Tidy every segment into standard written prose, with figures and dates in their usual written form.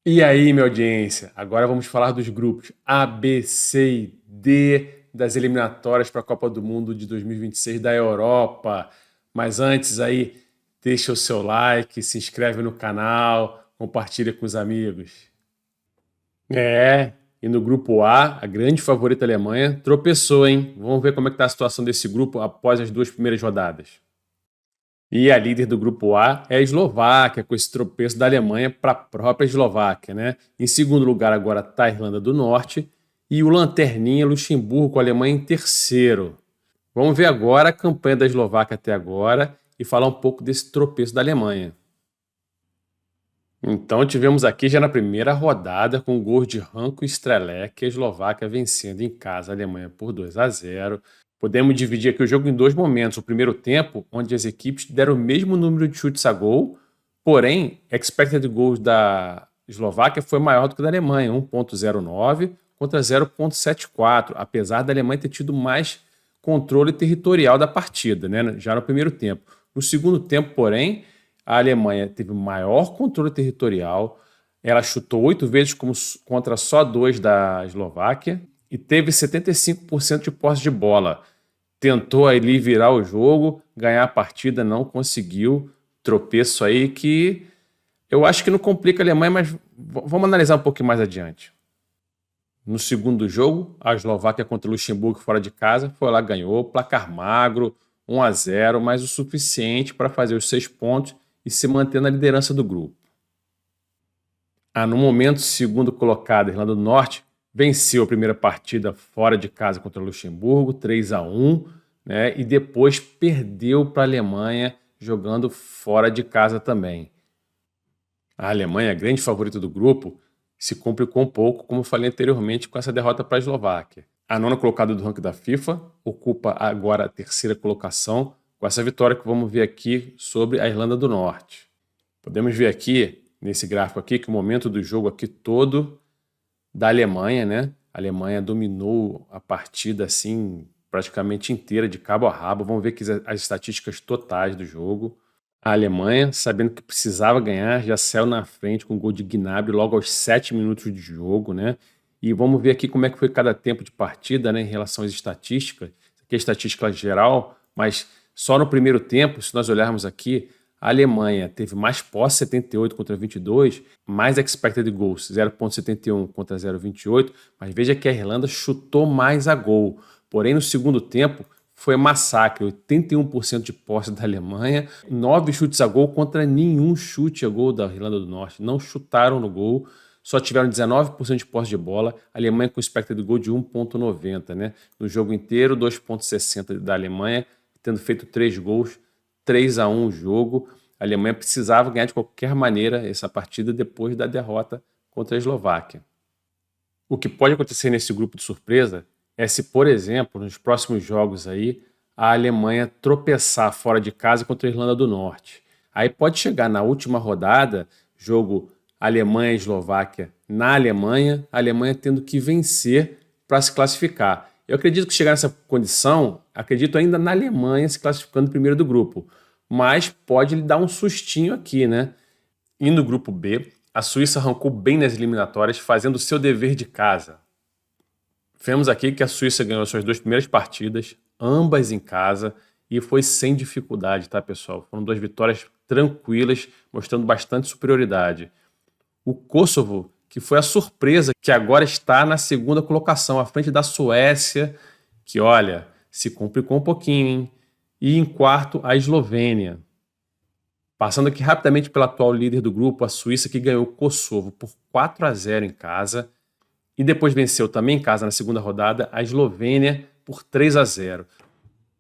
E aí, minha audiência? Agora vamos falar dos grupos A, B, C e D das eliminatórias para a Copa do Mundo de 2026 da Europa. Mas antes aí, deixa o seu like, se inscreve no canal, compartilha com os amigos. E no grupo A, a grande favorita Alemanha tropeçou, hein? Vamos ver como é que tá a situação desse grupo após as duas primeiras rodadas. E a líder do grupo A é a Eslováquia, com esse tropeço da Alemanha para a própria Eslováquia, né? Em segundo lugar, agora está a Irlanda do Norte e o lanterninha Luxemburgo, com a Alemanha em terceiro. Vamos ver agora a campanha da Eslováquia até agora e falar um pouco desse tropeço da Alemanha. Então tivemos aqui já na primeira rodada, com gols de Ranko e Strelec, a Eslováquia vencendo em casa a Alemanha por 2-0. Podemos dividir aqui o jogo em dois momentos. O primeiro tempo, onde as equipes deram o mesmo número de chutes a gol, porém, a expected goals da Eslováquia foi maior do que a da Alemanha, 1,09 contra 0,74, apesar da Alemanha ter tido mais controle territorial da partida, né, já no primeiro tempo. No segundo tempo, porém, a Alemanha teve maior controle territorial, ela chutou 8 vezes contra só 2 da Eslováquia e teve 75% de posse de bola. Tentou ali virar o jogo, ganhar a partida, não conseguiu. Tropeço aí que eu acho que não complica a Alemanha, mas vamos analisar um pouquinho mais adiante. No segundo jogo, a Eslováquia contra o Luxemburgo fora de casa foi lá, ganhou, placar magro, 1-0, mas o suficiente para fazer os 6 pontos e se manter na liderança do grupo. No momento, o segundo colocado, a Irlanda do Norte, venceu a primeira partida fora de casa contra o Luxemburgo, 3-1, né, e depois perdeu para a Alemanha, jogando fora de casa também. A Alemanha, grande favorita do grupo, se complicou um pouco, como eu falei anteriormente, com essa derrota para a Eslováquia. A nona colocada do ranking da FIFA ocupa agora a terceira colocação, com essa vitória que vamos ver aqui sobre a Irlanda do Norte. Podemos ver aqui, nesse gráfico aqui, que o momento do jogo aqui todo da Alemanha, né? A Alemanha dominou a partida assim praticamente inteira, de cabo a rabo. Vamos ver aqui as estatísticas totais do jogo. A Alemanha, sabendo que precisava ganhar, já saiu na frente com o gol de Gnabry logo aos 7 minutos de jogo, né? E vamos ver aqui como é que foi cada tempo de partida, né, em relação às estatísticas. Isso aqui é a estatística geral, mas só no primeiro tempo, se nós olharmos aqui, a Alemanha teve mais posse, 78 contra 22, mais expected goals, 0,71 contra 0,28, mas veja que a Irlanda chutou mais a gol. Porém, no segundo tempo, foi massacre, 81% de posse da Alemanha, 9 chutes a gol contra nenhum chute a gol da Irlanda do Norte. Não chutaram no gol, só tiveram 19% de posse de bola, a Alemanha com expected goal de 1,90, né? No jogo inteiro, 2,60 da Alemanha, tendo feito 3 gols, 3-1 o jogo. A Alemanha precisava ganhar de qualquer maneira essa partida depois da derrota contra a Eslováquia. O que pode acontecer nesse grupo de surpresa é se, por exemplo, nos próximos jogos aí, a Alemanha tropeçar fora de casa contra a Irlanda do Norte. Aí pode chegar na última rodada, jogo Alemanha e Eslováquia na Alemanha, a Alemanha tendo que vencer para se classificar. Eu acredito que chegar nessa condição, acredito ainda na Alemanha se classificando primeiro do grupo, mas pode lhe dar um sustinho aqui, né? E no grupo B, a Suíça arrancou bem nas eliminatórias, fazendo o seu dever de casa. Vemos aqui que a Suíça ganhou suas 2 primeiras partidas, ambas em casa, e foi sem dificuldade, tá, pessoal? Foram 2 vitórias tranquilas, mostrando bastante superioridade. O Kosovo, que foi a surpresa, que agora está na segunda colocação, à frente da Suécia, que, olha, se complicou um pouquinho, hein? E em quarto, a Eslovênia. Passando aqui rapidamente pela atual líder do grupo, a Suíça, que ganhou o Kosovo por 4-0 em casa, e depois venceu também em casa na segunda rodada a Eslovênia por 3-0.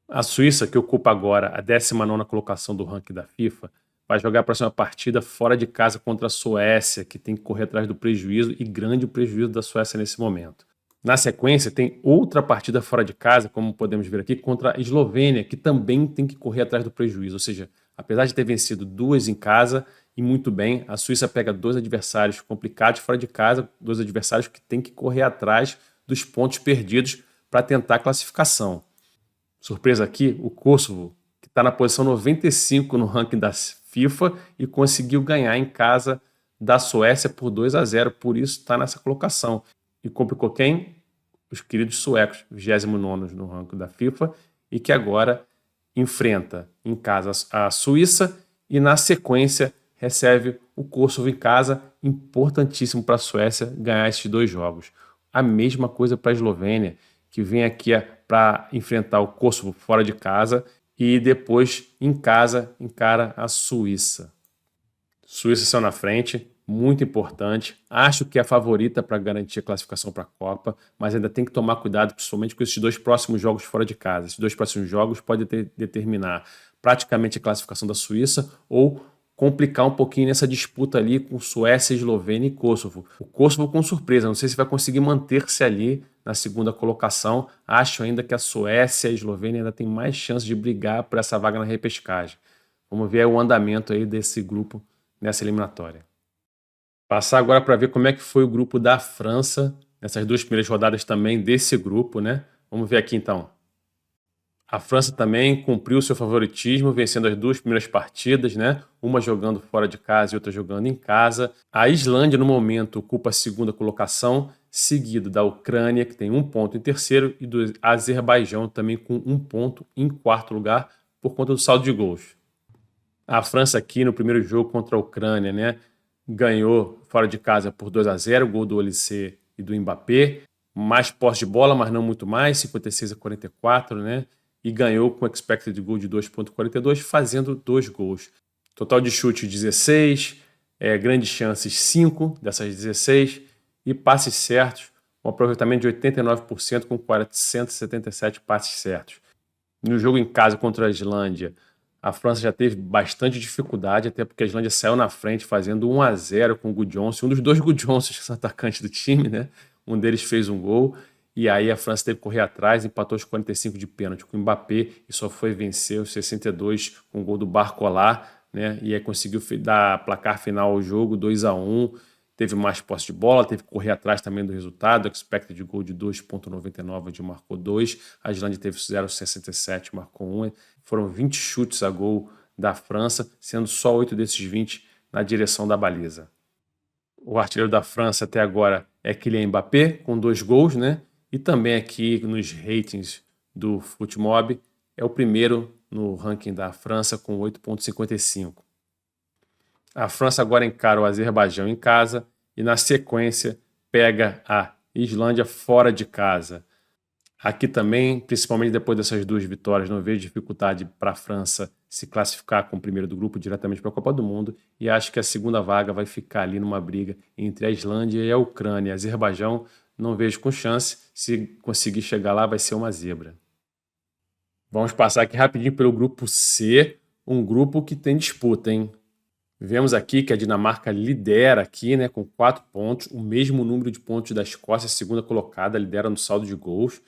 A Suíça, que ocupa agora a 19ª colocação do ranking da FIFA, vai jogar a próxima partida fora de casa contra a Suécia, que tem que correr atrás do prejuízo, e grande o prejuízo da Suécia nesse momento. Na sequência, tem outra partida fora de casa, como podemos ver aqui, contra a Eslovênia, que também tem que correr atrás do prejuízo. Ou seja, apesar de ter vencido 2 em casa, e muito bem, a Suíça pega 2 adversários complicados fora de casa, 2 adversários que tem que correr atrás dos pontos perdidos para tentar a classificação. Surpresa aqui, o Kosovo, que está na posição 95 no ranking da FIFA e conseguiu ganhar em casa da Suécia por 2-0, por isso está nessa colocação. E complicou quem? Os queridos suecos, 29º no ranking da FIFA, e que agora enfrenta em casa a Suíça e na sequência recebe o Kosovo em casa, importantíssimo para a Suécia ganhar esses 2 jogos. A mesma coisa para a Eslovênia, que vem aqui para enfrentar o Kosovo fora de casa e depois em casa encara a Suíça. Suíça saiu na frente, muito importante. Acho que é a favorita para garantir a classificação para a Copa, mas ainda tem que tomar cuidado, principalmente com esses 2 próximos jogos fora de casa. Esses 2 próximos jogos podem determinar praticamente a classificação da Suíça ou complicar um pouquinho nessa disputa ali com Suécia, Eslovênia e Kosovo. O Kosovo com surpresa, não sei se vai conseguir manter-se ali na segunda colocação. Acho ainda que a Suécia e a Eslovênia ainda tem mais chance de brigar por essa vaga na repescagem. Vamos ver o andamento aí desse grupo nessa eliminatória. Passar agora para ver como é que foi o grupo da França nessas 2 primeiras rodadas também desse grupo, né? Vamos ver aqui então. A França também cumpriu seu favoritismo, vencendo as 2 primeiras partidas, né? Uma jogando fora de casa e outra jogando em casa. A Islândia, no momento, ocupa a segunda colocação, seguido da Ucrânia, que tem 1 ponto em terceiro, e do Azerbaijão também com 1 ponto em quarto lugar, por conta do saldo de gols. A França aqui no primeiro jogo contra a Ucrânia, né? Ganhou fora de casa por 2-0, gol do Olise e do Mbappé. Mais posse de bola, mas não muito mais, 56-44, né? E ganhou com expected goal de 2,42, fazendo 2 gols. Total de chute 16, grandes chances 5 dessas 16 e passes certos, um aproveitamento de 89% com 477 passes certos. No jogo em casa contra a Islândia, a França já teve bastante dificuldade, até porque a Islândia saiu na frente fazendo 1-0 com o Gudjohnsen, um dos 2 Gudjonsens que são atacantes do time, né? Um deles fez um gol. E aí a França teve que correr atrás, empatou os 45 de pênalti com o Mbappé e só foi vencer os 62 com o gol do Barcola, né? E aí conseguiu dar placar final ao jogo, 2-1. Teve mais posse de bola, teve que correr atrás também do resultado. Expected goal de 2,99, onde marcou 2. A Islândia teve 0,67, marcou 1. Foram 20 chutes a gol da França, sendo só 8 desses 20 na direção da baliza. O artilheiro da França até agora é Kylian Mbappé, com 2 gols, né? E também aqui nos ratings do Futmob é o primeiro no ranking da França com 8,55. A França agora encara o Azerbaijão em casa e na sequência pega a Islândia fora de casa. Aqui também, principalmente depois dessas 2 vitórias, não vejo dificuldade para a França se classificar como primeiro do grupo diretamente para a Copa do Mundo, e acho que a segunda vaga vai ficar ali numa briga entre a Islândia e a Ucrânia. Azerbaijão não vejo com chance, se conseguir chegar lá vai ser uma zebra. Vamos passar aqui rapidinho pelo grupo C, um grupo que tem disputa, hein? Vemos aqui que a Dinamarca lidera aqui, né, com 4 pontos, o mesmo número de pontos da Escócia, segunda colocada, lidera no saldo de gols.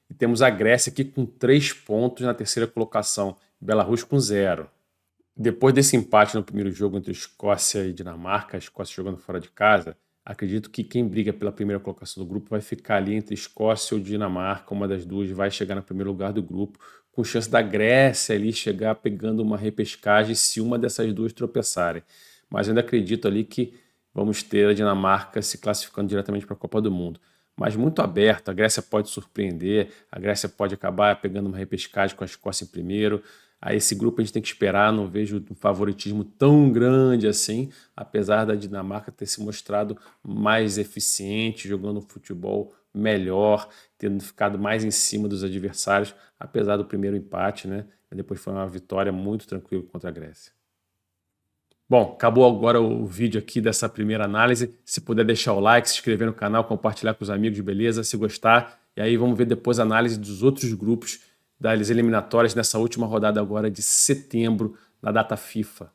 E temos a Grécia aqui com 3 pontos na terceira colocação, Belarus com 0. Depois desse empate no primeiro jogo entre Escócia e Dinamarca, a Escócia jogando fora de casa, acredito que quem briga pela primeira colocação do grupo vai ficar ali entre Escócia ou Dinamarca, uma das duas vai chegar no primeiro lugar do grupo, com chance da Grécia ali chegar pegando uma repescagem se uma dessas duas tropeçarem. Mas eu ainda acredito ali que vamos ter a Dinamarca se classificando diretamente para a Copa do Mundo. Mas muito aberto, a Grécia pode surpreender, a Grécia pode acabar pegando uma repescagem com a Escócia em primeiro. A esse grupo a gente tem que esperar, não vejo um favoritismo tão grande assim, apesar da Dinamarca ter se mostrado mais eficiente, jogando um futebol melhor, tendo ficado mais em cima dos adversários, apesar do primeiro empate, né? Depois foi uma vitória muito tranquila contra a Grécia. Bom, acabou agora o vídeo aqui dessa primeira análise. Se puder deixar o like, se inscrever no canal, compartilhar com os amigos, beleza? Se gostar. E aí vamos ver depois a análise dos outros grupos das eliminatórias nessa última rodada agora de setembro, na data FIFA.